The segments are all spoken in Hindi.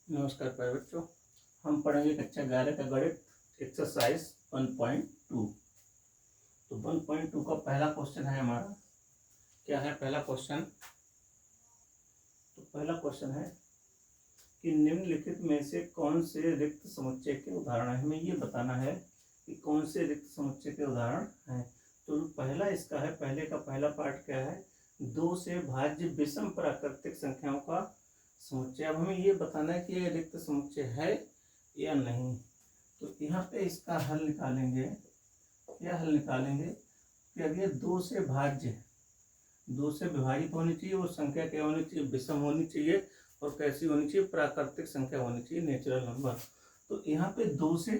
नमस्कार प्यारे बच्चों। हम पढ़ेंगे कक्षा 11 का गणित एक्सरसाइज 1.2। तो 1.2 का पहला क्वेश्चन है हमारा। क्या है पहला क्वेश्चन? तो पहला क्वेश्चन है कि निम्नलिखित में से कौन से रिक्त समुच्चय के उदाहरण है। हमें ये बताना है कि कौन से रिक्त समुच्चय के उदाहरण हैं। तो पहला इसका है, पहले का पहला पार्ट क्या है? 2 से भाज्य विषम प्राकृतिक संख्याओं का समुच्चय। अब हमें ये बताना है कि ये रिक्त समुच्चय है या नहीं। तो यहाँ पे इसका हल निकालेंगे। क्या हल निकालेंगे कि अगर 2 से भाज्य, 2 से विभाजित होनी चाहिए, वो संख्या क्या होनी चाहिए? विषम होनी चाहिए। और कैसी होनी चाहिए? प्राकृतिक संख्या होनी चाहिए, नेचुरल नंबर। तो यहाँ पे 2 से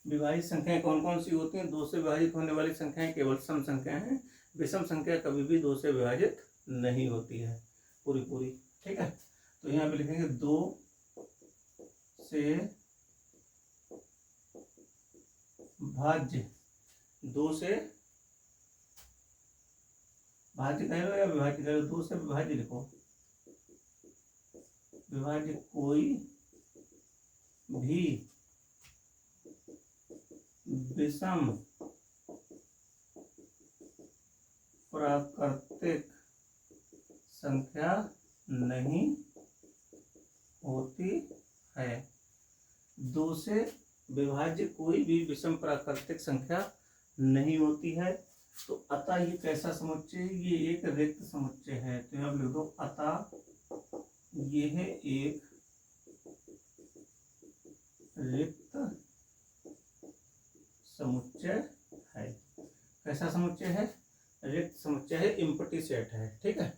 विभाजित संख्याएं कौन कौन सी होती हैं? 2 से विभाजित होने वाली संख्याएं केवल सम संख्याएं हैं। विषम संख्या कभी भी 2 से विभाजित नहीं होती है पूरी पूरी। ठीक है, तो यहाँ पे लिखेंगे 2 से भाज्य, 2 से भाज्य कह लो या विभाज्य कह लो, 2 से विभाज्य लिखो। विभाज्य कोई भी विषम प्राकृतिक संख्या नहीं होती है। 2 से विभाज्य कोई भी विषम प्राकृतिक संख्या नहीं होती है। तो अतः ये कैसा समुच्चय? ये एक रिक्त समुच्चय है। तो अब लिख दो अतः ये है एक रिक्त समुच्चय है। कैसा समुच्चय है? रिक्त समुच्चय है, एम्प्टी सेट है। ठीक है,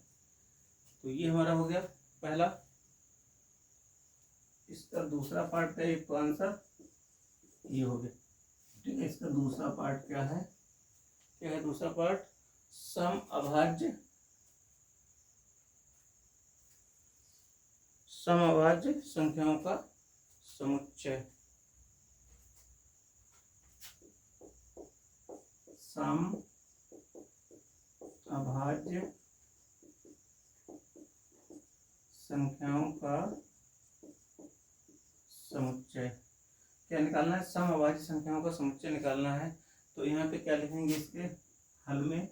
तो ये हमारा हो गया पहला। इसका दूसरा पार्ट का एक तो आंसर ये हो गया। ठीक है, इसका दूसरा पार्ट क्या है? क्या है दूसरा पार्ट? सम अभाज्य, सम अभाज्य संख्याओं का समुच्चय। सम अभाज्य संख्याओं का समुच्चय। क्या निकालना है? सम अभाज्य संख्याओं का समुच्चय निकालना है। तो यहाँ पे क्या लिखेंगे? इसके हल में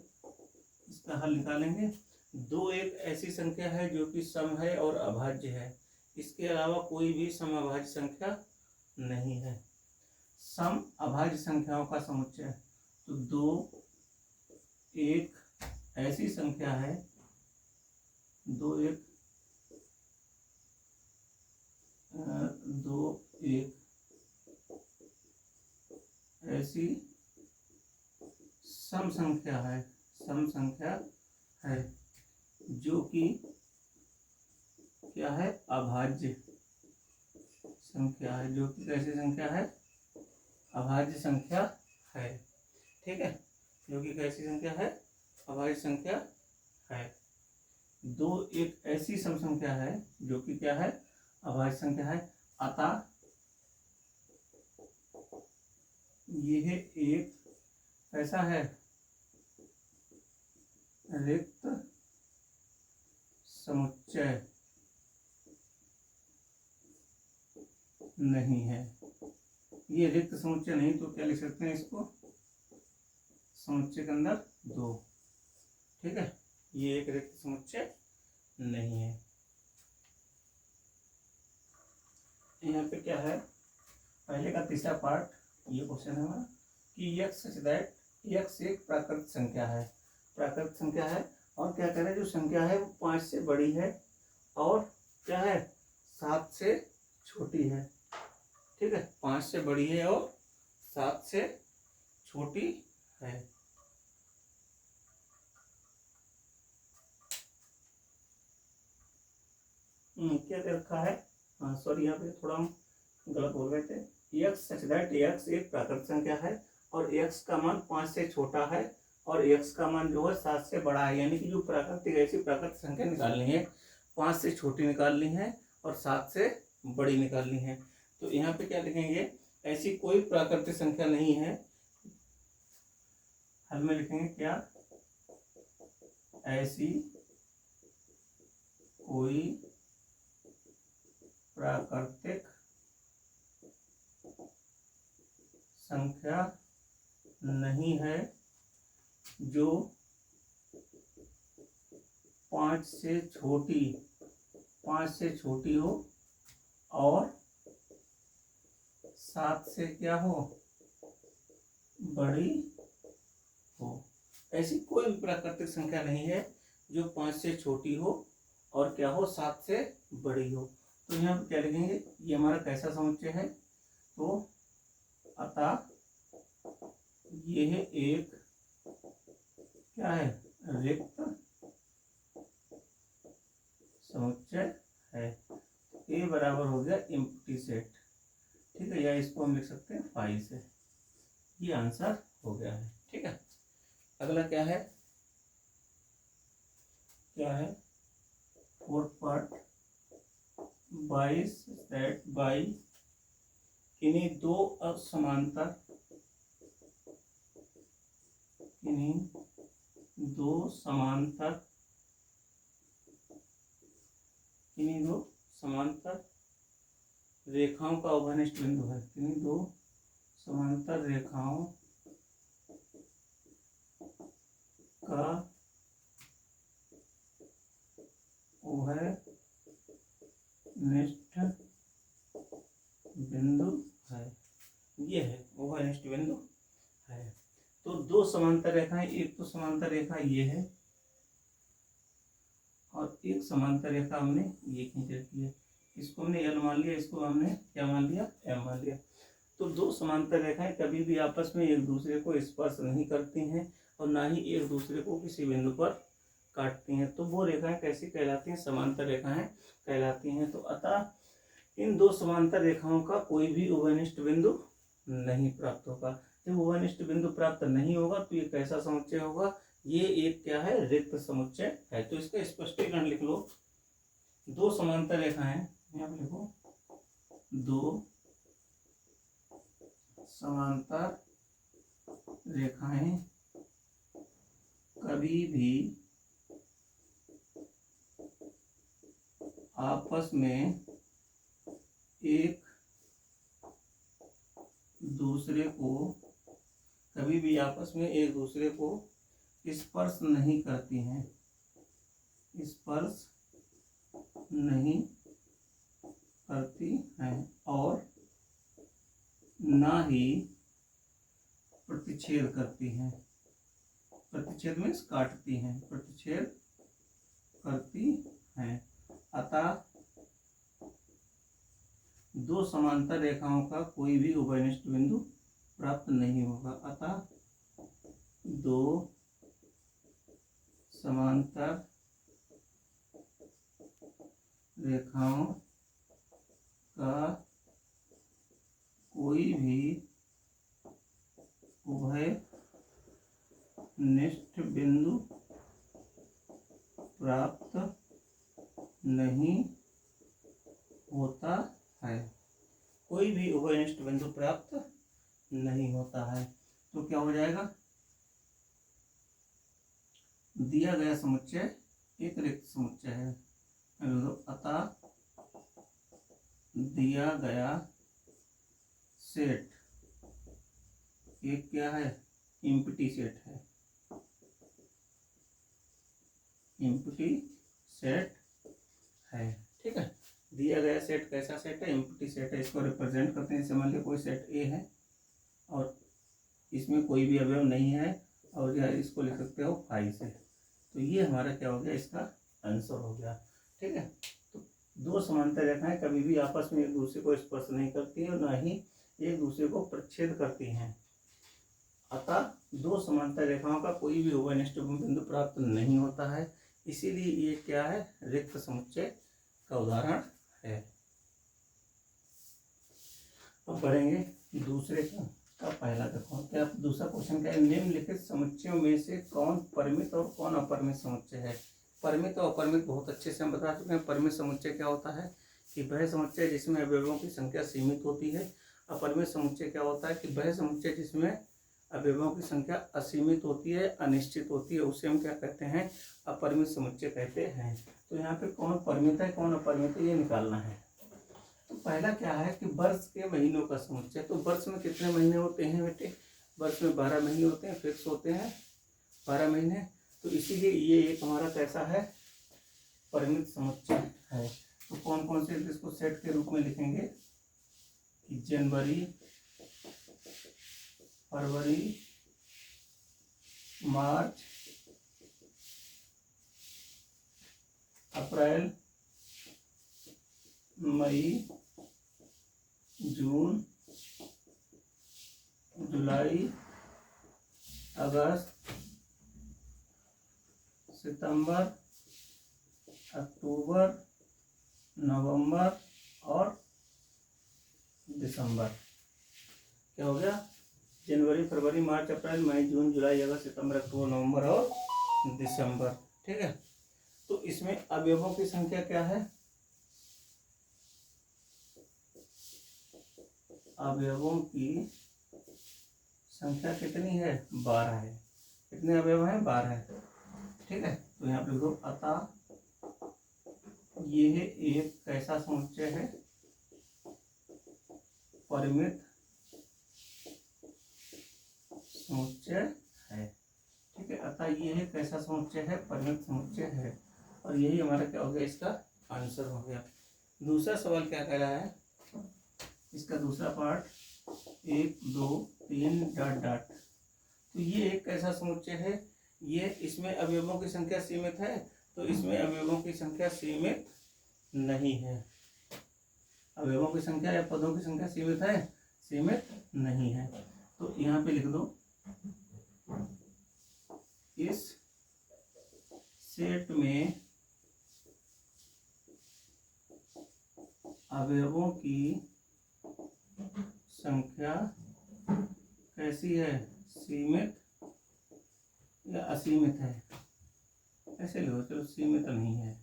इसका हल निकालेंगे। 2 एक ऐसी संख्या है जो कि सम है और अभाज्य है। इसके अलावा कोई भी सम अभाज्य संख्या नहीं है। सम अभाज्य संख्याओं का समुच्चय। तो 2 एक ऐसी संख्या है, 2 एक 2 एक ऐसी सम संख्या है, सम संख्या है जो कि क्या है? अभाज्य संख्या है। जो कि कैसी संख्या है? अभाज्य संख्या है। ठीक है, जो कि कैसी संख्या है? अभाज्य संख्या है। 2 एक ऐसी सम संख्या है जो कि क्या है? अभाज्य संख्या है। अतः यह एक कैसा है? रिक्त समुच्चय नहीं है। ये रिक्त समुच्चय नहीं, तो क्या लिख सकते हैं इसको? समुच्चय के अंदर 2। ठीक है, ये एक रिक्त समुच्चय नहीं है। यहाँ पे क्या है? पहले का तीसरा पार्ट ये क्वेश्चन है हमारा कि x सच दैट x एक प्राकृतिक संख्या है। प्राकृतिक संख्या है और क्या कह रहे हैं? जो संख्या है वो 5 से बड़ी है और क्या है? 7 से छोटी है। ठीक है, 5 से बड़ी है और 7 से छोटी है। क्या दे रखा है? हाँ सॉरी, यहाँ पे थोड़ा हम गलत बोल रहे थे। x सच दैट x एक प्राकृतिक संख्या है और x का मान 5 से छोटा है और x का मान जो है 7 से बड़ा है। यानी कि जो प्राकृतिक ऐसी प्राकृतिक संख्या निकालनी है, 5 से छोटी निकालनी है और 7 से बड़ी निकालनी है। तो यहाँ पे क्या लिखेंगे? ऐसी कोई प्राकृतिक संख्या नहीं है। हल में लिखेंगे क्या? ऐसी कोई प्राकृतिक संख्या नहीं है जो 5 से छोटी हो और 7 से क्या हो, बड़ी हो। ऐसी कोई भी प्राकृतिक संख्या नहीं है जो 5 से छोटी हो और क्या हो, 7 से बड़ी हो। तो यहाँ पे क्या लिखेंगे, ये हमारा कैसा समुच्चय है, तो अतः यह एक क्या है, रिक्त समुच्चय है। ए बराबर हो गया एम्प्टी सेट, ठीक है, या इसको हम लिख सकते हैं फाई से। ये आंसर हो गया है, ठीक है। अगला क्या है, 4th part, by set by किन्हीं दो असमांतर रेखाओं का उभयनिष्ठ बिंदु है। किन्हीं दो समांतर रेखाओं का उभयनिष्ठ बिंदु है। ये है उभयनिष्ठ बिंदु है। तो दो समांतर रेखाएं, एक तो समांतर रेखा ये है और एक समांतर रेखा हमने ये खींच रखी है। इसको हमने एल मान लिया, इसको हमने क्या मान लिया, एम मान लिया। तो दो समांतर रेखाएं कभी भी आपस में एक दूसरे को स्पर्श नहीं करती हैं और ना ही एक दूसरे को किसी बिंदु पर काटती हैं। तो वो रेखाएं कैसी कहलाती हैं, समांतर रेखाएं कहलाती हैं। तो अतः इन दो समांतर रेखाओं का कोई भी उभयनिष्ठ बिंदु नहीं प्राप्त होगा। जब उभयनिष्ठ बिंदु प्राप्त नहीं होगा तो ये कैसा समुच्चय होगा, ये एक क्या है, रिक्त समुच्चय है। तो इसका स्पष्टीकरण लिख लो। दो समांतर रेखाएं, यहाँ पे लिखो, दो समांतर रेखाएं कभी भी आपस में एक दूसरे को स्पर्श नहीं करती हैं, और ना ही प्रतिच्छेद करती हैं। प्रतिच्छेद मीन्स काटती हैं, प्रतिच्छेद करती हैं। अतः दो समांतर रेखाओं का कोई भी उभयनिष्ठ बिंदु प्राप्त नहीं होगा। अतः दो समांतर रेखाओं का कोई भी उभयनिष्ठ बिंदु प्राप्त नहीं होता है। कोई भी उभयनिष्ठ बिंदु प्राप्त नहीं होता है। तो क्या हो जाएगा, दिया गया समुच्चय एक रिक्त समुच्चय है। अतः दिया गया सेट एक क्या है, एम्प्टी सेट है। एम्प्टी सेट है, ठीक है। दिया गया सेट कैसा सेट है, एम्प्टी सेट है। इसको रिप्रेजेंट करते हैं, जैसे मान लीजिए कोई सेट ए है और इसमें कोई भी अवयव नहीं है और या इसको लिख सकते हो फाई से। तो ये हमारा क्या हो गया, इसका आंसर हो गया, ठीक है। तो दो समांतर रेखाएं कभी भी आपस में एक दूसरे को स्पर्श नहीं करती है और ना ही एक दूसरे को प्रतिच्छेद करती हैं। अतः दो समांतर रेखाओं का कोई भी उभयनिष्ठ बिंदु प्राप्त नहीं होता है। इसीलिए ये क्या है, रिक्त समुच्चय का उदाहरण है। अब पढ़ेंगे दूसरे का पहला। देखो क्या दूसरा क्वेश्चन क्या है, निम्नलिखित समुच्चयों में से कौन परिमित और कौन अपरिमित समुच्चय है। परिमित और अपरिमित बहुत अच्छे से हम बता चुके हैं। परिमित समुच्चय क्या होता है कि वह समुच्चय जिसमें अवयवों की संख्या सीमित होती है। अपरिमित समुच्चय क्या होता है कि वह समुच्चय जिसमें अवयवों की संख्या असीमित होती है, अनिश्चित होती है, उसे हम क्या कहते हैं, अपरिमित समुच्चय कहते हैं। तो यहाँ पे कौन परिमित है कौन अपरिमित है ये निकालना है। पहला क्या है कि वर्ष के महीनों का समुच्चय। तो वर्ष में कितने महीने होते हैं बेटे? वर्ष में 12 महीने होते हैं, फिक्स होते हैं 12 महीने। तो इसीलिए ये एक हमारा कैसा है? परिमित समुच्चय है। तो कौन कौन से इसको सेट के रूप में लिखेंगे कि जनवरी, फरवरी, मार्च, अप्रैल, मई, जून, जुलाई, अगस्त, सितंबर, अक्टूबर, नवंबर और दिसंबर। क्या हो गया? जनवरी, फरवरी, मार्च, अप्रैल, मई, जून, जुलाई, अगस्त, सितंबर, अक्टूबर, नवंबर और दिसंबर। ठीक है। तो इसमें अवयवों की संख्या क्या है? अवयवों की संख्या कितनी है? 12 है। कितने अवयव हैं? 12 है। ठीक है। तो यहाँ पे लिखो अतः यह एक कैसा समुच्चय है? परिमित समुच्चय है। ठीक है। अतः यह एक कैसा समुच्चय है? परिमित समुच्चय है। और यही हमारा क्या हो गया? इसका आंसर हो गया। दूसरा सवाल क्या कह रहा है? इसका दूसरा पार्ट 1 2 3 डॉट डॉट। तो ये एक कैसा समुच्चय है? ये इसमें अवयवों की संख्या सीमित है, तो इसमें अवयवों की संख्या सीमित नहीं है। अवयवों की संख्या या पदों की संख्या सीमित है? सीमित नहीं है। तो यहाँ पे लिख दो इस सेट में अवयवों की संख्या कैसी है? सीमित या असीमित है? ऐसे लो, चलो सीमित नहीं है,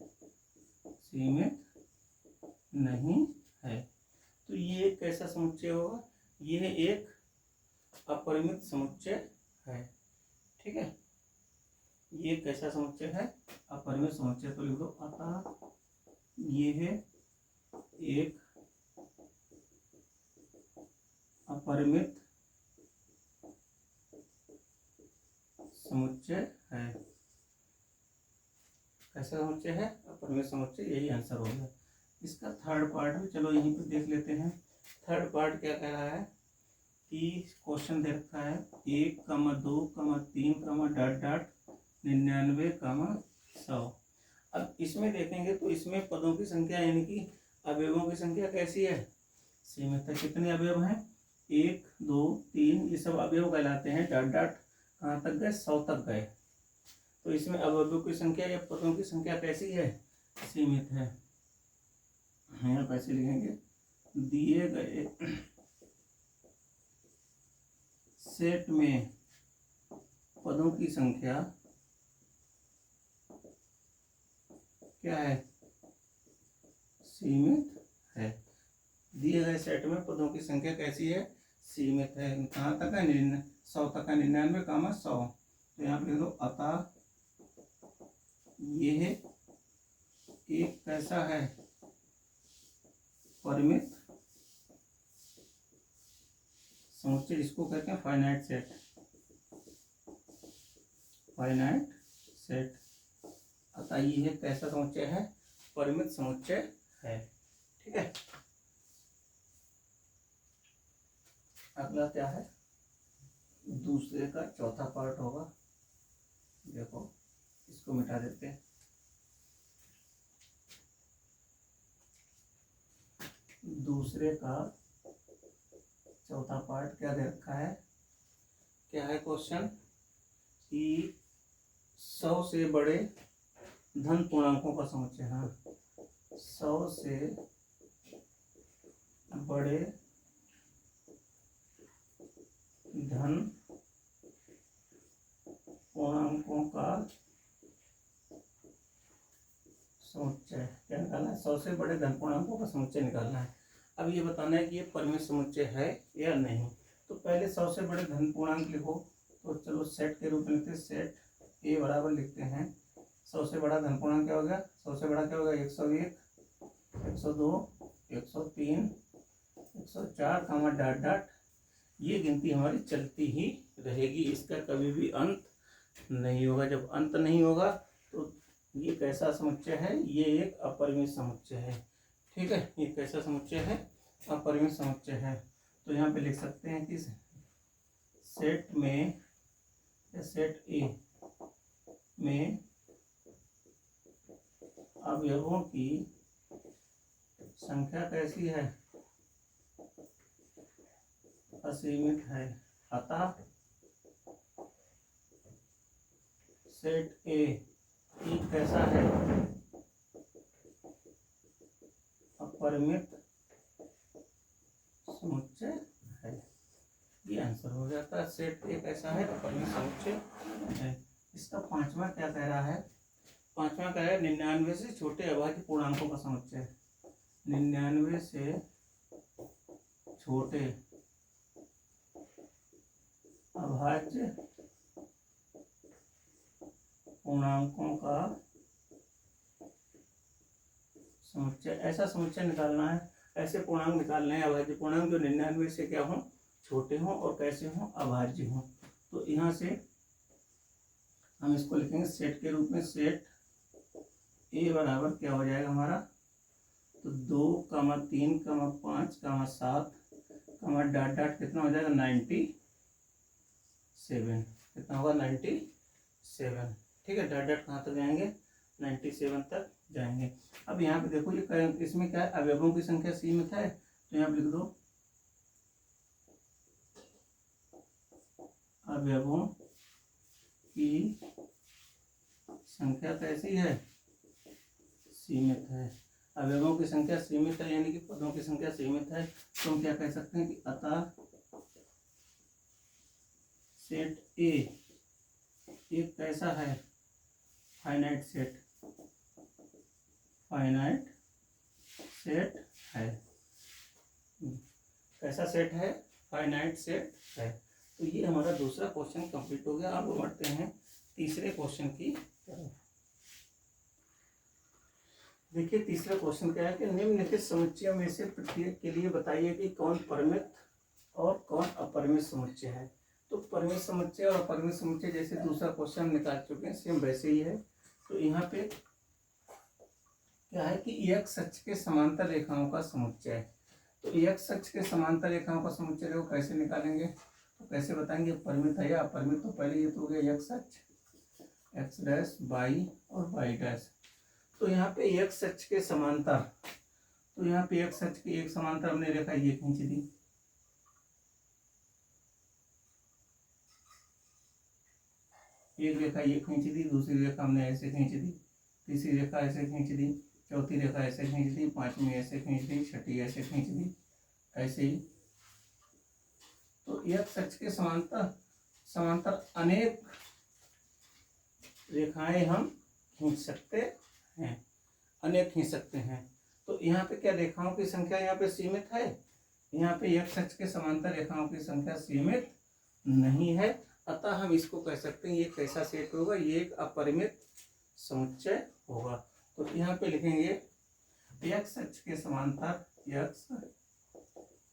सीमित नहीं है। तो ये एक कैसा समुच्चय होगा? यह एक अपरिमित समुच्चय है। ठीक है। ये कैसा समुच्चय है? अपरिमित समुच्चय। तो लिख दो अतः यह एक अपरिमित समुच्चय है। कैसा समुच्चय है? अपरिमित समुच्चय। यही आंसर हो गया। इसका थर्ड पार्ट भी चलो यहीं पे देख लेते हैं। थर्ड पार्ट क्या कह रहा है कि क्वेश्चन दे रखा है 1, 2, 3, डॉट डॉट 99, 100। अब इसमें देखेंगे तो इसमें पदों की संख्या यानी कि अवयवों की संख्या कैसी है? सीमित है। कितने अवयव हैं? 1 2 3, ये सब अवयव कहलाते हैं। डॉट डॉट कहाँ तक गए? 100 तक गए। तो इसमें अवयवों की संख्या या पदों की संख्या कैसी है? सीमित है। यहाँ कैसे लिखेंगे? दिए गए सेट में पदों की संख्या क्या है? सीमित है। दिए गए सेट में पदों की संख्या कैसी है? सीमित है। कहाँ तक है? 100 तक है। 99, 100। तो यहाँ पे लिख दो अतः यह एक कैसा है? परिमित समुच्चय। इसको कहते हैं फाइनाइट सेट। Finite set. अतः यह कैसा समुच्चय है? परिमित समुच्चय है। ठीक है। अगला क्या है? दूसरे का चौथा पार्ट होगा। देखो इसको मिटा देते हैं। दूसरे का चौथा पार्ट क्या दे रखा है? क्या है क्वेश्चन कि 100 से बड़े धन पूर्णांकों का समुच्चय। हाँ, 100 से बड़े धन पूर्णांकों का समुच्चय क्या निकालना है? 100 से बड़े धन पूर्णांकों का समुच्चय निकालना है। अब ये बताना है कि ये परिमित समुच्चय है या नहीं। तो पहले 100 से बड़े धन पूर्णांक लिखो। तो चलो सेट के रूप में लिखते हैं। सेट ए बराबर लिखते हैं 100 से बड़ा धन पूर्णांक क्या हो गया? 100 से बड़ा क्या होगा? 101, 102, 103, 104 कामा डॉट डॉट, ये गिनती हमारी चलती ही रहेगी, इसका कभी भी अंत नहीं होगा। जब अंत नहीं होगा तो ये कैसा समुच्चय है, ये एक अपरिमित समुच्चय है। ठीक है, ये कैसा समुच्चय है, अपरिमित समुच्चय है। तो यहाँ पे लिख सकते हैं कि सेट में, सेट ए में अवयवों की संख्या कैसी है, असीमित है। अतः सेट ए कैसा है, अपरिमित समुच्चय है। ये आंसर हो जाता है, सेट ए कैसा है, अपरिमित समुच्चय है। इसका पांचवा क्या कह रहा है, पांचवा कह रहा है 99 से छोटे अभाज्य पूर्णांकों का समुच्चय। 99 से छोटे अभाज्य पूर्णांकों का समुच्चय, ऐसा समुच्चय निकालना है, ऐसे पूर्णांक निकालने हैं अभाज्य पूर्णांक जो 99 से क्या हो, छोटे हों और कैसे हों, अभाज्य हों। तो यहाँ से हम इसको लिखेंगे सेट के रूप में। सेट ए बराबर क्या हो जाएगा हमारा, तो 2, 3, 5, 7 डॉट डॉट कितना हो जाएगा, 97। कितना होगा, 97। ठीक है, डॉट डॉट कहाँ तक जाएंगे, 97 तक जाएंगे। अब यहाँ पे देखो, ये इसमें क्या है, अवयवों की संख्या सीमित है, तो यहाँ पे लिख दो अवयवों की संख्या कैसी है, सीमित है। अवयवों की संख्या सीमित है यानी कि पदों की संख्या सीमित है, तो हम क्या कह सकते हैं कि अतः सेट ए एक कैसा है, फाइनाइट सेट, फाइनाइट सेट है। कैसा सेट है, फाइनाइट सेट है। तो ये हमारा दूसरा क्वेश्चन कंप्लीट हो गया। अब बढ़ते हैं तीसरे क्वेश्चन की तरफ। देखिए तीसरा क्वेश्चन क्या है कि निम्नलिखित समुच्चयों में से प्रत्येक के लिए बताइए कि कौन परिमित और कौन अपरिमित समुच्चय है। तो परिमित समुच्चय और अपरिमित समुच्चय जैसे दूसरा क्वेश्चन निकाल चुके हैं, सेम वैसे ही है। तो यहाँ पे क्या है कि x अक्ष के समांतर रेखाओं का समुच्चय। तो x अक्ष के समांतर रेखाओं का समुच्चय को कैसे निकालेंगे, तो कैसे बताएंगे, परिमित है या अपरिमित। तो पहले ये तो हो गया x अक्ष, x डैश, y और y डैश। तो यहाँ पे x अक्ष के समांतर, तो यहाँ पे x अक्ष की एक समांतर हमने रेखा ये खींच दी, एक रेखा ये खींच दी, दूसरी रेखा हमने ऐसे खींच दी, तीसरी रेखा ऐसे खींच दी, चौथी रेखा ऐसे खींच दी, पांचवी ऐसे खींच दी, छठी ऐसे खींच दी, ऐसे ही। तो x अक्ष के समांतर अनेक रेखाएं हम खींच सकते हैं, अनेक खींच सकते हैं। तो यहाँ पे क्या रेखाओं की संख्या यहाँ पे सीमित है, यहाँ पे x अक्ष के समांतर रेखाओं की संख्या सीमित नहीं है। अतः हम इसको कह सकते हैं ये कैसा सेट होगा, ये एक अपरिमित समुच्चय होगा। तो यहाँ पे लिखेंगे x अक्ष के समांतर, x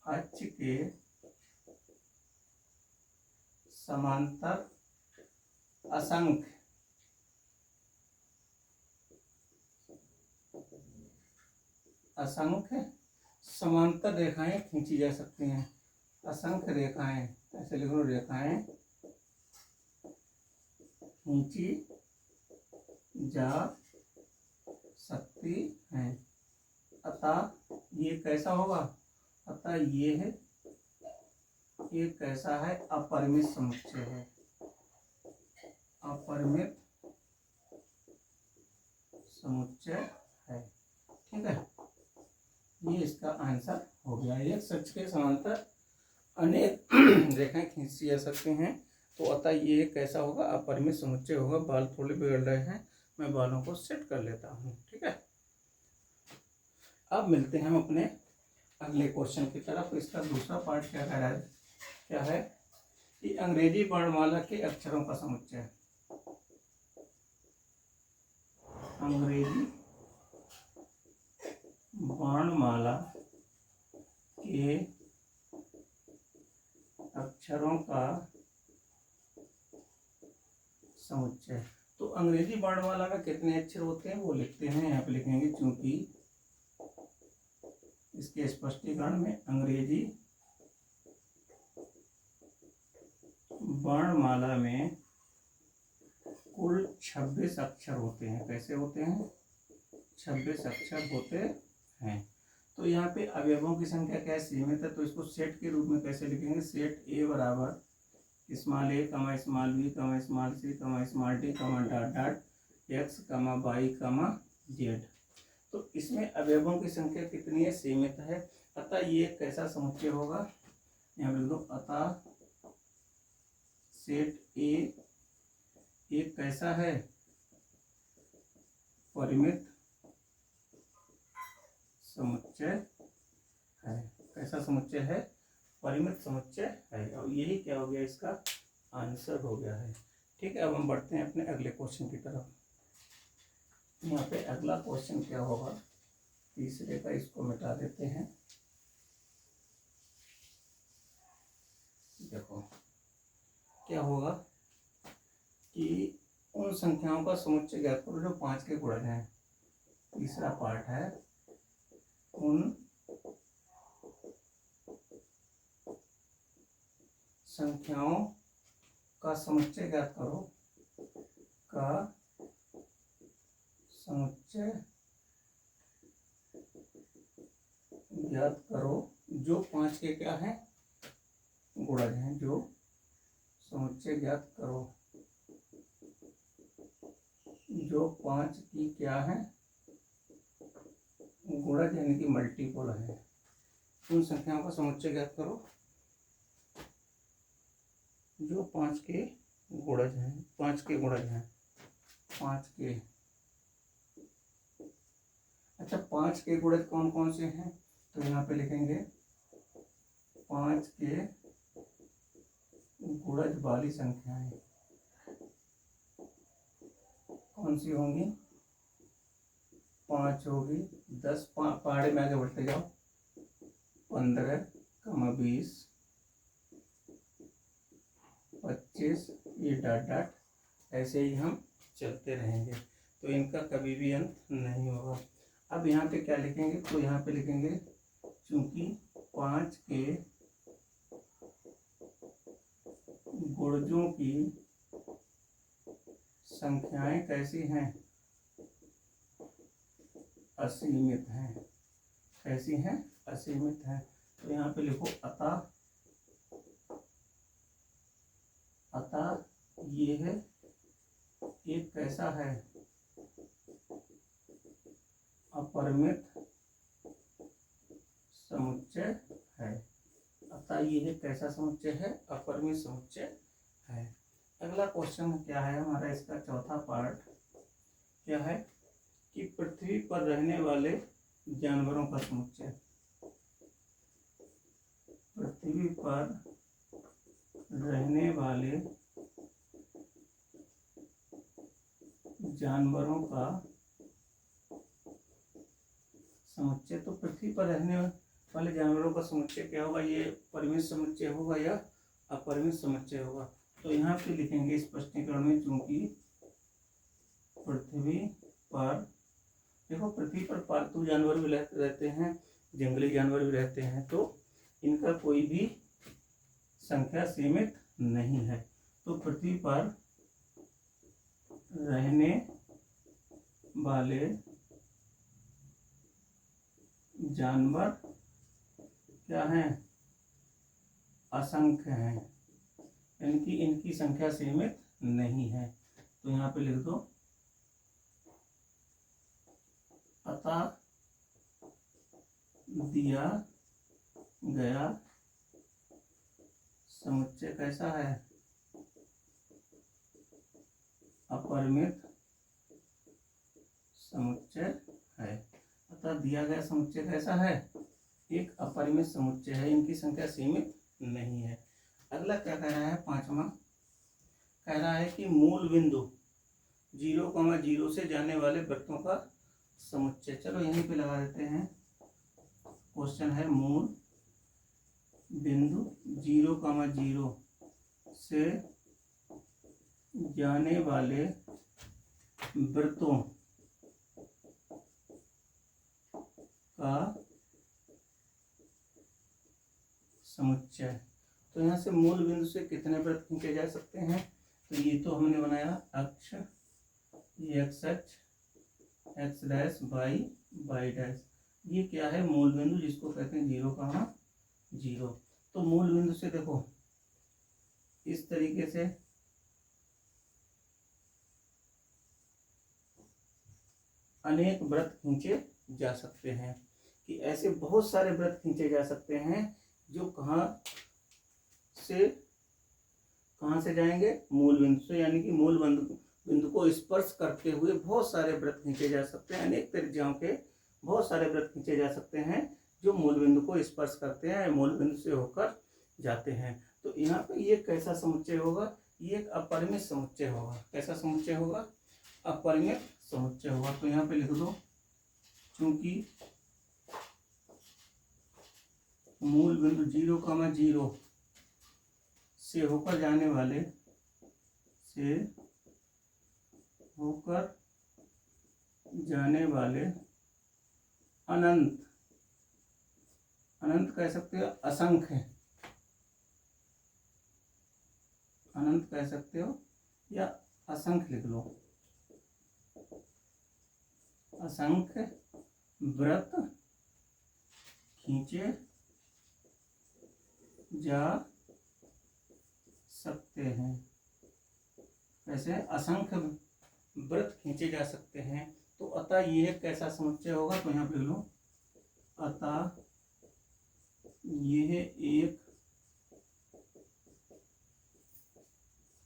अक्ष के समांतर असंख्य समांतर रेखाएं खींची जा सकती हैं। असंख्य रेखाएं, ऐसे लिखो, रेखाएं खींची जा सकती हैं। अतः ये कैसा होगा, अतः ये है, ये कैसा है, अपरिमित समुच्चय है, अपरिमित समुच्चय है। ठीक है, ये इसका आंसर हो गया। एक सच के समांतर अनेक रेखाएं खींची जा सकती हैं, तो अतः ये कैसा होगा, अपरिमित समुच्चय होगा। बाल थोड़े बिगड़ रहे हैं, मैं बालों को सेट कर लेता हूँ। ठीक है, अब मिलते हैं हम अपने अगले क्वेश्चन की तरफ। इसका दूसरा पार्ट क्या कह रहा है, क्या है कि अंग्रेजी वर्णमाला के अक्षरों का समुच्चय। अंग्रेजी वर्णमाला अक्षरों का समुच्चय। तो अंग्रेजी वर्णमाला में कितने अक्षर होते हैं वो लिखते हैं, यहाँ पे लिखेंगे चूंकि इसके स्पष्टीकरण में अंग्रेजी वर्णमाला में कुल 26 अक्षर होते हैं। कैसे होते हैं? 26 अक्षर होते हैं। तो यहाँ पे अवयवों की संख्या क्या है? सीमित है, तो इसको सेट के रूप में कैसे लिखेंगे? सेट ए बराबर स्मॉल ए कमा स्मॉल बी कमा स्मॉल सी कमा स्मॉल डी कमा डॉट डॉट एक्स कमा वाई कमा जेड। तो इसमें अवयवों की संख्या कितनी है? सीमित है। अतः ये कैसा समुच्चय होगा? यहाँ लिख दो, अतः सेट ए एक कैसा है? परिमित समुच्चय है। कैसा समुच्चय है? परिमित समुच्चय है। और यही क्या हो गया? इसका आंसर हो गया है। ठीक है, अब हम बढ़ते हैं अपने अगले क्वेश्चन की तरफ। यहाँ पे अगला क्वेश्चन क्या होगा? तीसरे का इसको मिटा देते हैं। देखो क्या होगा कि उन संख्याओं का समुच्चय ज्ञात करो जो 5 के गुणज हैं। तीसरा पार्ट है, उन संख्याओं का समुच्चय ज्ञात करो, का समुच्चय ज्ञात करो जो 5 के क्या है? गुणज हैं। जो समुच्चय ज्ञात करो जो 5 की क्या है? गुणज यानी कि मल्टीपल है। उन संख्याओं का समुच्चय ज्ञात करो जो 5 के गुणज हैं। 5 के गुणज हैं। 5 के, अच्छा 5 के गुणज कौन कौन से हैं? तो यहाँ पे लिखेंगे 5 के गुणज वाली संख्याएं कौन सी होंगी? 5 होगी, 10 पहाड़े में आगे बढ़ते जाओ, 15 कमा 20 25, ये डॉट डॉट ऐसे ही हम चलते रहेंगे। तो इनका कभी भी अंत नहीं होगा। अब यहाँ पे क्या लिखेंगे? तो यहाँ पे लिखेंगे चूंकि 5 के गुणजों की संख्याएं कैसी हैं? असीमित हैं। कैसी हैं? असीमित हैं। तो यहाँ पे लिखो अतः ये है एक कैसा है? अपरिमित समुच्चय है। अतः ये है कैसा समुच्चय है? अपरिमित समुच्चय है। अगला क्वेश्चन क्या है हमारा? इसका चौथा पार्ट क्या है कि पृथ्वी पर रहने वाले जानवरों का समुच्चय। पृथ्वी पर रहने वाले जानवरों का समुच्चय। तो पृथ्वी पर रहने वाले जानवरों का समुच्चय क्या होगा? ये परिमित समुच्चय होगा या अपरिमित समुच्चय होगा? तो यहाँ पे लिखेंगे स्पष्टीकरण में, चूंकि पृथ्वी पर, देखो पृथ्वी पर पालतू जानवर भी रहते हैं, जंगली जानवर भी रहते हैं, तो इनका कोई भी संख्या सीमित नहीं है। तो पृथ्वी पर रहने वाले जानवर क्या हैं? असंख्य हैं, यानी कि इनकी संख्या सीमित नहीं है। तो यहाँ पे लिख दो, अतः दिया गया समुच्चय कैसा है? अपरिमित समुच्चय है। अतः दिया गया समुच्चय कैसा है? एक अपरिमित समुच्चय है, इनकी संख्या सीमित नहीं है। अगला क्या कह रहा है? पांचवा कह रहा है कि मूल बिंदु 0,0 से जाने वाले वृत्तों का समुच्चय। चलो यहीं पे लगा देते हैं। क्वेश्चन है मूल बिंदु 0,0 से जाने वाले वृत्तों का समुच्चय। तो यहाँ से मूल बिंदु से कितने वृत्त खींचे जा सकते हैं? तो ये तो हमने बनाया अक्ष, ये एक्स अक्ष, एक्स डैश, वाई डैश। ये क्या है? मूल बिंदु, जिसको कहते हैं 0,0। तो मूल बिंदु से देखो इस तरीके से अनेक वृत्त खींचे जा सकते हैं, कि ऐसे बहुत सारे वृत्त खींचे जा सकते हैं जो कहाँ से जाएंगे? मूल बिंदु से, यानी कि मूल बिंदु को स्पर्श करते हुए बहुत सारे वृत्त खींचे जा सकते हैं। अनेक त्रिज्याओं के बहुत सारे वृत्त खींचे जा सकते हैं जो मूल बिंदु को स्पर्श करते हैं, मूल बिंदु से होकर जाते हैं। तो यहाँ पे ये कैसा समुच्चय होगा? ये एक अपरिमित समुच्चय होगा। कैसा समुच्चय होगा? अपरिमित समुच्चय होगा। तो यहाँ पे लिख दो, चूंकि मूल बिंदु 0,0 से होकर जाने वाले अनंत कह सकते हो, असंख्य, अनंत कह सकते हो या असंख्य लिख लो, असंख्य वृत्त खींचे जा सकते हैं। कैसे? असंख्य वृत्त खींचे जा सकते हैं। तो अतः यह कैसा समुच्चय होगा? तो यहाँ पे लिख लो, अतः यह एक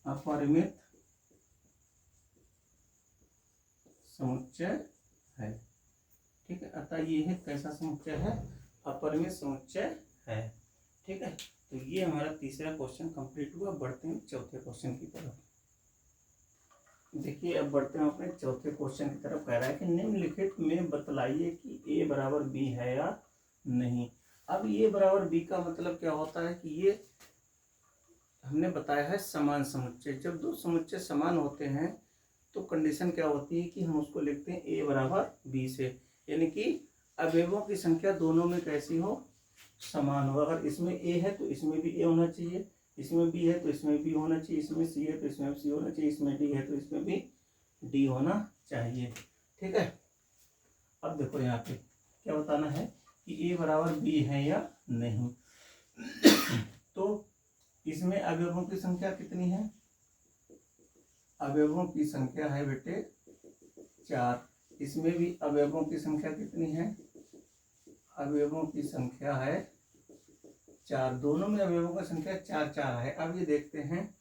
अपरिमित समुच्चय है। ठीक है, अतः यह कैसा समुच्चय है? अपरिमित समुच्चय है। ठीक है, तो ये हमारा तीसरा क्वेश्चन कंप्लीट हुआ। बढ़ते हैं चौथे क्वेश्चन की तरफ। देखिए, अब बढ़ते हैं अपने चौथे क्वेश्चन की तरफ। कह रहा है कि निम्नलिखित में बतलाइए कि a बराबर b है या नहीं। अब a बराबर b का मतलब क्या होता है? कि ये हमने बताया है समान समुच्चय। जब दो समुच्चय समान होते हैं तो कंडीशन क्या होती है? कि हम उसको लिखते हैं a बराबर b से, यानी कि अवयवों की संख्या दोनों में कैसी हो? समान हो। अगर इसमें a है तो इसमें भी a होना चाहिए, इसमें b है तो इसमें b होना चाहिए, इसमें c है तो इसमें भी c होना चाहिए, इसमें d है तो इसमें भी d होना चाहिए। ठीक है, अब देखो यहाँ पे क्या बताना है कि a बराबर b है या नहीं। तो इसमें अवयवों की संख्या कितनी है? अवयवों की संख्या है बेटे 4। इसमें भी अवयवों की संख्या कितनी है? अवयवों की संख्या है 4। दोनों में अवयवों की संख्या 4 है। अब ये देखते हैं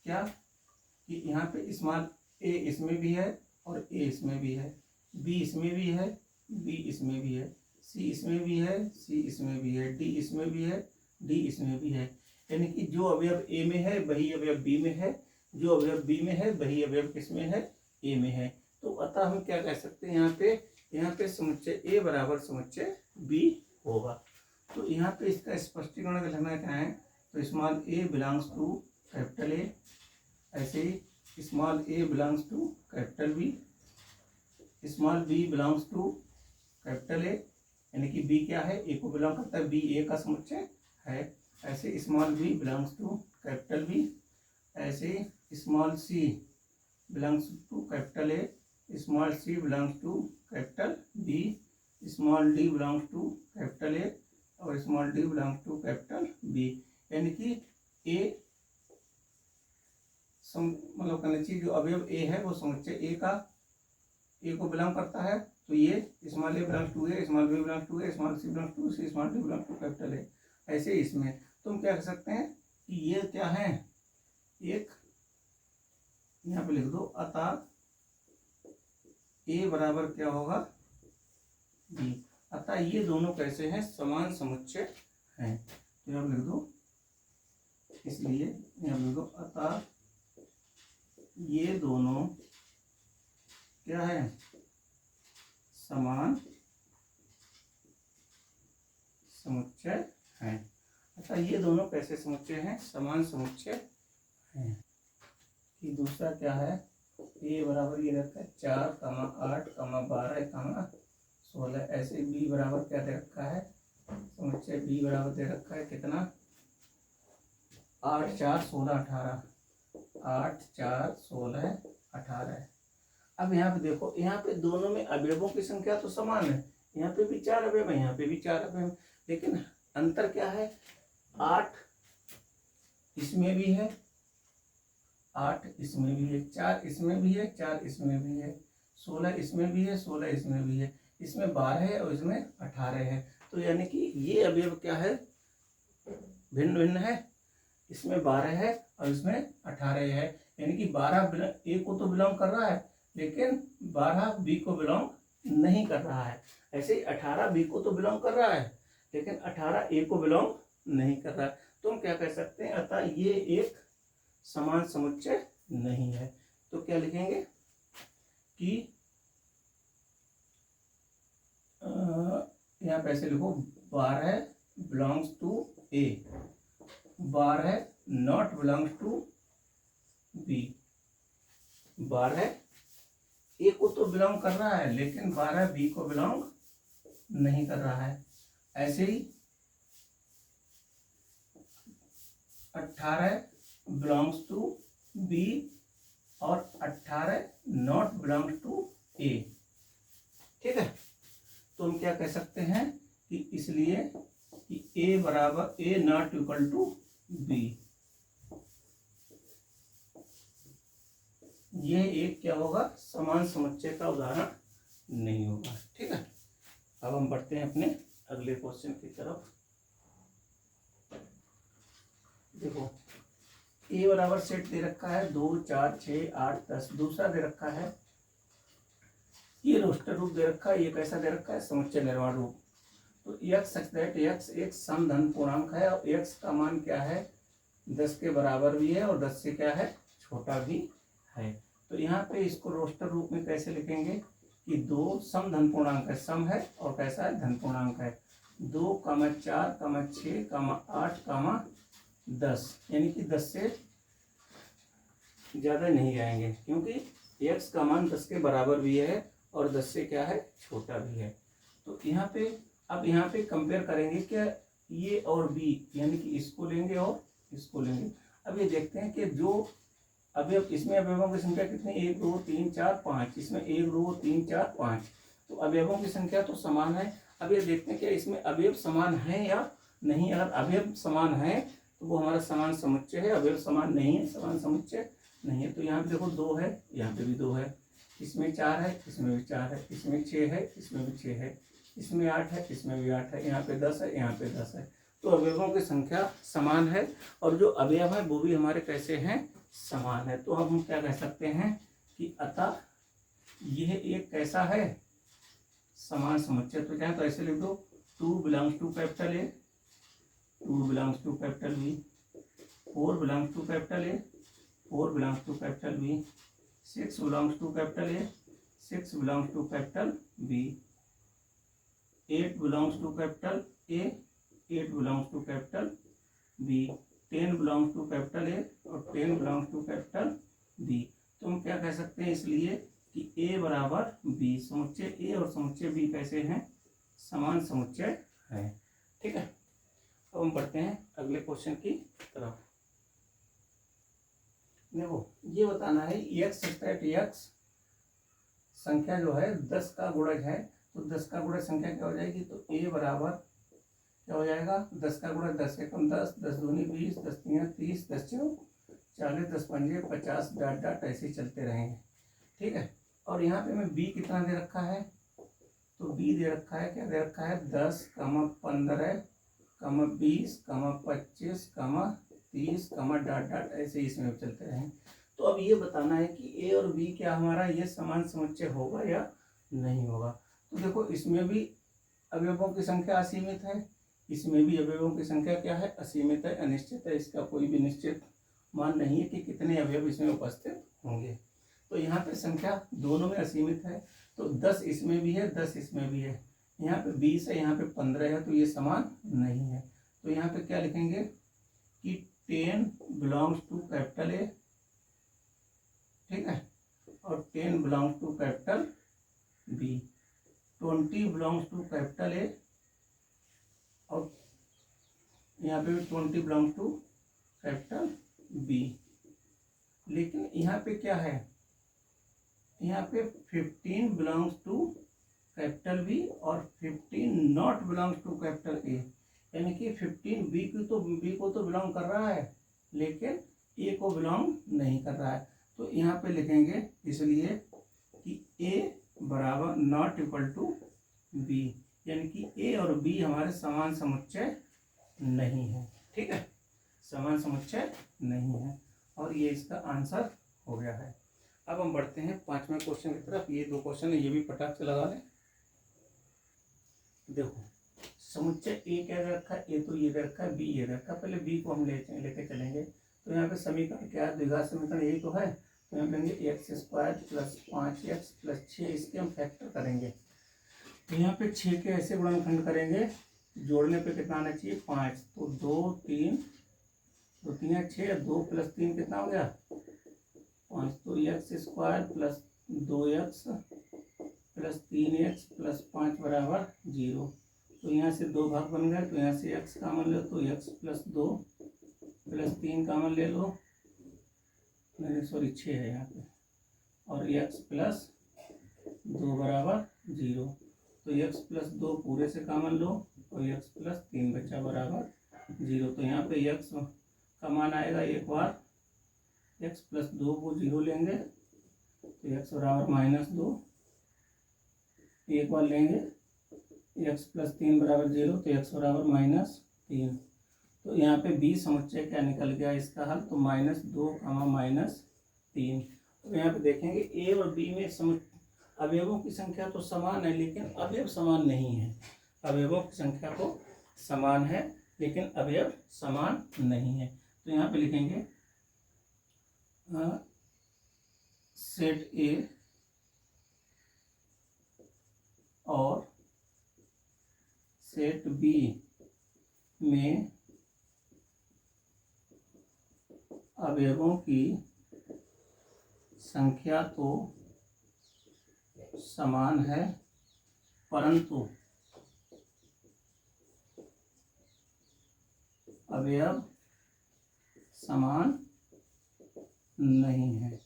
क्या कि यहाँ पे स्मॉल a इसमें भी है और a इसमें भी है, b इसमें भी है, b इसमें भी है, c इसमें भी है, c इसमें भी है, d इसमें भी है, d इसमें भी है। यानी कि जो अवयव a में है वही अवयव b में है, जो अवयव b में है वही अवयव किसमें है? a में है। तो अतः हम क्या कह सकते हैं? यहाँ पे समुच्चय a बराबर समुच्चय b होगा। तो यहाँ पे इसका स्पष्टीकरण लिखना क्या है? तो small a belongs to capital A, ऐसे ही small a belongs to capital B, small b belongs to capital A, यानी कि b क्या है? a को बिलोंग करता है, b a का समुच्चय है। ऐसे small b belongs to capital B, ऐसे small c belongs to capital A, small c belongs to capital B, small d belongs to capital A और small d belongs to capital B। यानी कि a मतलब कहना चाहिए जो अवयव a है वो समुच्चय a को बिलोंग करता है। तो ये small a belongs to a, small b belongs to a, small c belongs to c, small d belongs to capital A। ऐसे इसमें तुम क्या कह सकते हैं कि ये क्या है? एक यहाँ पे लिख दो, अतः a बराबर क्या होगा? b। अतः ये दोनों कैसे हैं? समान समुच्चय हैं। तो यहाँ लिख दो, इसलिए यहाँ लिख दो, अतः ये दोनों क्या है? समान समुच्चय हैं। अतः ये दोनों कैसे समुच्चय हैं, समान समुच्चय हैं। कि दूसरा क्या है, ए बराबर ये रखा है 4, 8, 12, 16। ऐसे बी बराबर क्या दे रखा है, समुच्चय बी बराबर दे रखा है कितना, 8, 4, 16, 18। 8, 4, 16, 18। अब यहाँ पे देखो, यहाँ पे दोनों में अवयवों की संख्या तो समान है, यहाँ पे भी 4 अवयव है, यहाँ पे भी 4 अवयव है, लेकिन अंतर क्या है, 8 इसमें भी है, 8 इसमें भी है, 4 इसमें भी है, 4 इसमें भी है, 16 इसमें भी है, 16 इसमें भी है, इसमें 12 है और इसमें 18 है। तो यानी कि ये अवयव क्या है, भिन्न भिन्न है, इसमें 12 है और इसमें 18 है। यानी कि 12 ए को तो बिलोंग कर रहा है, लेकिन 12 बी को बिलोंग नहीं कर रहा है। ऐसे ही 18 बी को तो बिलोंग कर रहा है, लेकिन 18 ए को बिलोंग नहीं कर रहा है। तो हम क्या कह सकते हैं, अतः ये एक समान समुच्चय नहीं है। तो क्या लिखेंगे कि यहाँ पे ऐसे लिखो, 12 belongs to A, 12 not belongs to B. 12 A को तो बिलोंग कर रहा है, लेकिन 12 बी को बिलोंग नहीं कर रहा है। ऐसे ही 18 बिलोंग्स टू बी और 18 नॉट बिलोंग्स टू ए। ठीक है, तो हम क्या कह सकते हैं कि इसलिए कि ए बराबर ए नॉट इक्वल टू बी, ये एक क्या होगा, समान समुच्चय का उदाहरण नहीं होगा। ठीक है, अब हम बढ़ते हैं अपने अगले क्वेश्चन की तरफ। देखो, ए बराबर सेट दे रखा है 2, 4, 6, 8, 10। दूसरा दे रखा है, ये रोस्टर रूप दे रखा है, ये कैसा दे रखा है, समुच्चय निर्माण रूप। तो x सच दैट x एक समधन पूर्णांक है और x का मान क्या है, 10 के बराबर भी है और 10 से क्या है, छोटा भी है। तो यहाँ पे इसको रोस्टर रूप में कैसे लिखेंगे कि 2 समधन पूर्णांक है, सम है और कैसा है, धन पूर्णांक है। 2, 4, 6, 8, 10, यानी कि 10 से ज़्यादा नहीं जाएंगे, क्योंकि x का मान 10 के बराबर भी है और 10 से क्या है, छोटा भी है। तो यहाँ पे अब यहाँ पे कंपेयर करेंगे क्या, ये और बी, यानी कि इसको लेंगे और इसको लेंगे। अब ये देखते हैं कि जो अवयव, इसमें अवयवों की संख्या कितनी, 1, 2, 3, 4, 5, इसमें 1, 2, 3, 4, 5। तो अवयवों की संख्या तो समान है। अब ये देखते हैं कि इसमें अवयव समान है या नहीं। अगर अवयव समान है तो वो हमारा समान समुच्चय है, अवयव समान नहीं है, समान समुच्चय नहीं है। तो यहाँ पे देखो 2 है, यहाँ पे भी 2 है, इसमें 4 है, इसमें भी 4 है, इसमें 6 है, इसमें भी 6 है, इसमें 8 है, इसमें भी 8 है, यहाँ पे 10 है, यहाँ पे 10 है। तो अवयवों की संख्या समान है और जो अवयव है वो भी हमारे कैसे हैं, समान है। तो हम क्या कह सकते हैं कि अतः यह एक कैसा है, समान समुच्चय। तो क्या, तो ऐसे लिख दो, 2 belongs to capital A, 2 belongs to capital B, 4 belongs to capital A, 4 belongs to capital B, 6 belongs to capital A, 6 belongs to capital B, 8 belongs to capital A, 8 belongs to capital B, 10 belongs to capital A और 10 बिलोंग्स टू कैपिटल बी। तो हम क्या कह सकते हैं इसलिए कि ए बराबर बी, समुच्चय ए और समुच्चय बी कैसे हैं, समान समुच्चय है। ठीक है, अब हम बढ़ते हैं अगले क्वेश्चन की तरफ। देखो, ये बताना है x x संख्या जो है 10 का गुणज है। तो 10 का गुणज संख्या क्या हो जाएगी, तो a बराबर क्या हो जाएगा, 10 का गुणज 10 एकम 10, 10 दूनी 20, 10 तीन 30, 10 चौक 40, 10 पंजे 50, डाट डाट ऐसे ही चलते रहेंगे। ठीक है, और यहाँ पे मैं b कितना दे रखा है, तो b दे रखा है, क्या दे रखा है, 10, 15, 20, 25, 30, डाट डाट ऐसे ही इसमें चलते रहें। तो अब ये बताना है कि ए और बी क्या हमारा ये समान समुच्चय होगा या नहीं होगा। तो देखो, इसमें भी अवयवों की संख्या असीमित है, इसमें भी अवयवों की संख्या क्या है, असीमित है, अनिश्चित है। इसका कोई भी निश्चित मान नहीं है कि कितने अवयव इसमें उपस्थित होंगे। तो यहाँ पे संख्या दोनों में असीमित है। तो 10 इसमें भी है, 10 इसमें भी है, यहाँ पे 20 है, यहाँ पे 15 है, तो ये समान नहीं है। तो यहाँ पे क्या लिखेंगे कि 10 बिलोंग्स टू कैपिटल ए, ठीक है, और 10 belongs to capital B, 20 belongs to capital A, और यहाँ पे भी 20 बिलोंग्स टू कैपिटल बी। लेकिन यहाँ पे क्या है, यहाँ पे 15 बिलोंग्स टू कैपिटल बी और 15 not belongs to capital A, यानी कि 15 बी को तो बिलोंग कर रहा है लेकिन ए को बिलोंग नहीं कर रहा है। तो यहाँ पे लिखेंगे इसलिए कि ए बराबर नॉट इक्वल टू बी, यानी कि ए और बी हमारे समान समुच्चय नहीं है, ठीक है, समान समुच्चय नहीं है, और ये इसका आंसर हो गया है। अब हम बढ़ते हैं 5वें क्वेश्चन की तरफ। ये 2 क्वेश्चन है, ये भी फटाक से लगा लें। देखो समुच्चय ए क्या दे रखा है, ए तो ये दे रखा है, बी ये दे रखा है। पहले बी को हम लेके चलेंगे। तो यहाँ पे समीकरण क्या है, द्विघात समीकरण यही तो है। तो यहाँ लेंगे x² + 5x + 6, इसके हम फैक्टर करेंगे। तो यहाँ पे 6 के ऐसे गुणनखंड करेंगे, जोड़ने पे कितना आना चाहिए 5, तो 2 3 2 3 6, 2 + 3 कितना हो गया 5, तो x² + 2x + 3x + 5 बराबर 0। तो यहाँ से 2 भाग बन गए, तो यहाँ से x कॉमन ले, तो x + 2 + 3 कॉमन ले लो, नहीं सॉरी 6 है यहाँ पे, और x + 2 बराबर 0। तो x + 2 पूरे से कॉमन लो, और x + 3 बचा बराबर 0। तो यहाँ पे x का मान आएगा, एक बार x + 2 को 0 लेंगे तो x बराबर -2, एक बार लेंगे x + 3 बराबर 0, तो x बराबर -3। तो यहाँ पे b समुच्चय क्या निकल गया इसका हल, तो -2, -3। तो यहाँ पे देखेंगे a और b में अवयवों की संख्या तो समान है लेकिन अवयव समान नहीं है। अवयवों की संख्या तो समान है लेकिन अवयव समान नहीं है। तो यहाँ पे लिखेंगे सेट ए और सेट बी में अवयवों की संख्या तो समान है परंतु अवयव समान नहीं है।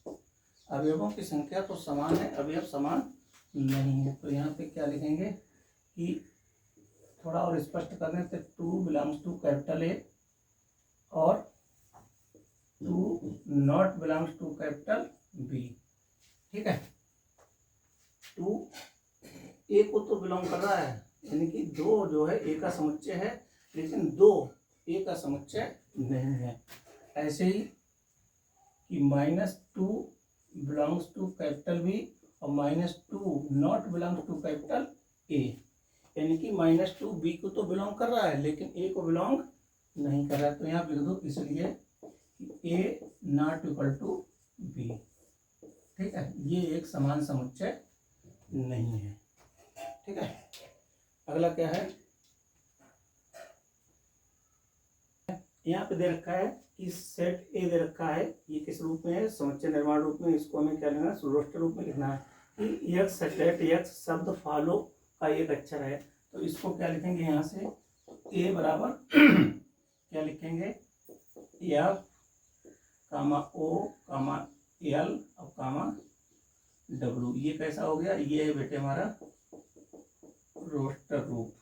अवयवों की संख्या तो समान है, अवयव समान नहीं है। तो यहाँ पे क्या लिखेंगे कि थोड़ा और स्पष्ट करने से 2 बिलोंग्स टू कैपिटल ए और 2 not belongs to capital B, ठीक है। 2 ए को तो बिलोंग कर रहा है, यानी कि 2 जो है ए का समुच्चय है, लेकिन 2 ए का समुच्चय नहीं है। ऐसे ही कि -2 बिलोंग्स टू कैपिटल बी और -2 not belongs to capital A, यानी कि -2 बी को तो बिलोंग कर रहा है लेकिन ए को बिलोंग नहीं कर रहा है। तो यहाँ लिख दो इसलिए ए नॉट इक्वल टू बी, ठीक है, ये एक समान समुच्चय नहीं है, ठीक है। अगला क्या है, यहाँ पे दे रखा है कि सेट ए दे रखा है, ये किस रूप में है, समुच्चय निर्माण रूप में। इसको हमें क्या लिखना है, रोस्टर रूप में लिखना है कि यक्स सेट यक्स शब्द फॉलो का एक अक्षर है। तो इसको क्या लिखेंगे, यहाँ से ए बराबर क्या लिखेंगे, एफ कामा ओ कामा एल और कामा डब्लू। ये कैसा हो गया, ये है बेटे हमारा रोस्टर रूप,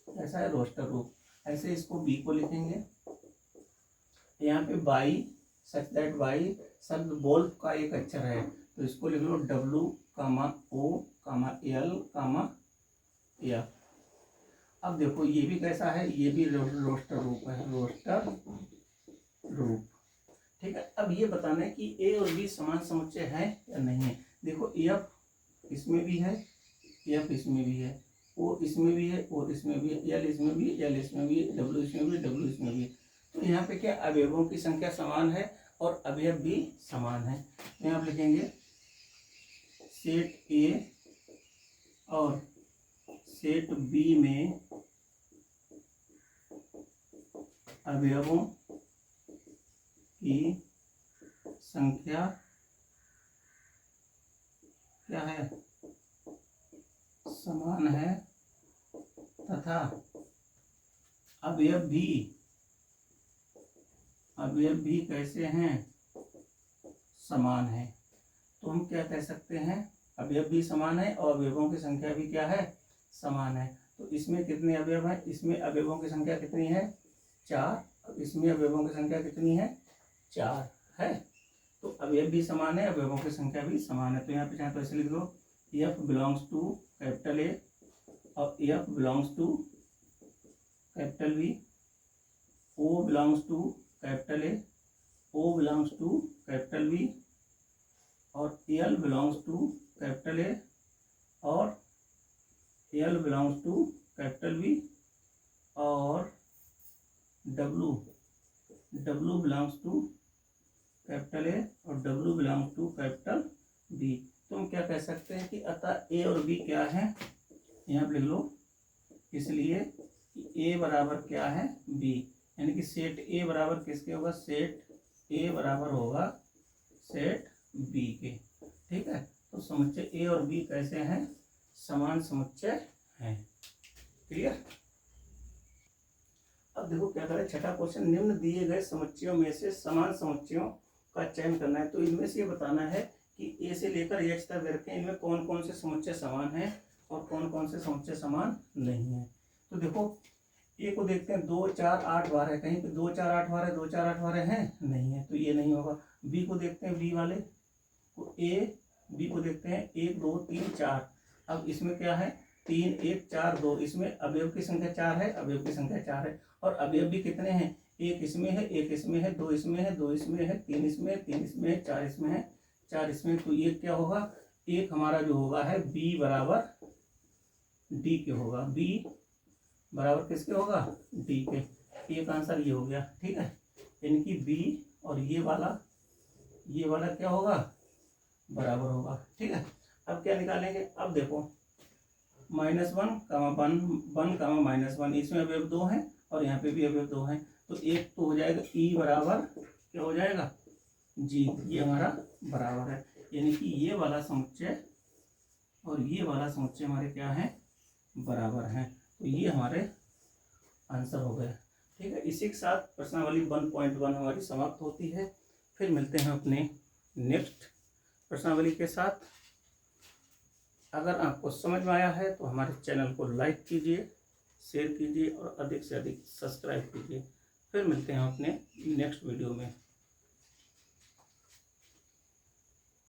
ऐसा है रोस्टर रूप। ऐसे इसको बी को लिखेंगे, यहाँ पे बाई सच दैट बाई शब्द वोल्फ का एक अक्षर है, तो इसको लिख लो डब्लू कामा ओ कामा एल कामा एफ। अब देखो ये भी कैसा है, ये भी रोस्टर रूप है, रोस्टर रूप, ठीक है। अब ये बताना है कि ए और बी समान समुच्चय है या नहीं है। देखो एफ इसमें भी है, एफ इसमें भी है, ओ इसमें भी है, और इसमें भी है, एल इसमें भी, एल इसमें भी, डब्ल्यू इसमें भी, डब्ल्यू इसमें भी। तो यहाँ पे क्या अवयवों की संख्या समान है और अवयव भी समान है। तो यहाँ पे लिखेंगे सेट ए और सेट बी में अवयवों की संख्या क्या है, समान है तथा अवयव भी कैसे हैं, समान है। तो हम क्या कह सकते हैं, अवयव भी समान है और अवयवों की संख्या भी क्या है, समान है। तो इसमें कितने अवयव हैं, इसमें अवयवों की संख्या कितनी है, 4। इसमें अवयवों की संख्या कितनी है, 4 है। तो अवयव भी समान है, अवयवों की संख्या भी समान है। तो यहाँ पे चाहे तो ऐसे लिख दो, F belongs to capital A और F belongs to capital B, O belongs to capital A, O belongs to capital B और L belongs to capital A और L belongs to capital B और W belongs to capital A और W belongs to capital B. तो हम क्या कह सकते हैं कि अतः ए और बी क्या है, यहाँ पे लिख लो, इसलिए ए बराबर क्या है, बी, यानी कि सेट ए बराबर किसके होगा, सेट ए बराबर होगा सेट बी के। ठीक है, तो समुच्चय ए और बी कैसे हैं, समान समुच्चय हैं। क्लियर। अब देखो क्या करें, छठा क्वेश्चन, निम्न दिए गए समुच्चयों में से समान समुच्चयों का चयन करना है। तो इनमें से ये बताना है कि ए से लेकर एच तक रखें, इनमें कौन कौन से समुच्चय समान हैं और कौन कौन से समुच्चय समान नहीं है। तो देखो ए को देखते हैं, 2 4 8 12, कहीं पे 2 4 8 12, 2 4 8 12 है, नहीं है, तो ये नहीं होगा। बी को देखते हैं, बी वाले को, बी को देखते हैं, 1 2 3 4। अब इसमें क्या है, 3 1 4 2, इसमें अवयव की संख्या 4 है, अवयव की संख्या 4 है और अवयव भी कितने हैं, 1 इसमें है, 1 इसमें है, 2 इसमें है, 2 इसमें है, 3 इसमें, 3 इसमें, 4 इसमें है, 4 इसमें। तो ये क्या होगा, एक हमारा जो होगा है बी बराबर डी के होगा, बी बराबर किसके होगा, डी के। एक आंसर ये हो गया। ठीक है, यानी कि बी और ये वाला क्या होगा, बराबर होगा। ठीक है, अब क्या निकालेंगे, अब देखो -1 1 इसमें अवयव 2 है और यहाँ पे भी अवयव 2 है, तो एक तो हो जाएगा ई बराबर क्या हो जाएगा, जी, ये हमारा बराबर है। यानी कि ये वाला समुच्चय और ये वाला समुच्चय हमारे क्या है, बराबर हैं। तो ये हमारे आंसर हो गए। ठीक है, इसी के साथ प्रश्नावली 1.1 हमारी समाप्त होती है। फिर मिलते हैं अपने नेक्स्ट प्रश्नावली के साथ। अगर आपको समझ में आया है तो हमारे चैनल को लाइक कीजिए, शेयर कीजिए और अधिक से अधिक सब्सक्राइब कीजिए। फिर मिलते हैं अपने नेक्स्ट वीडियो में।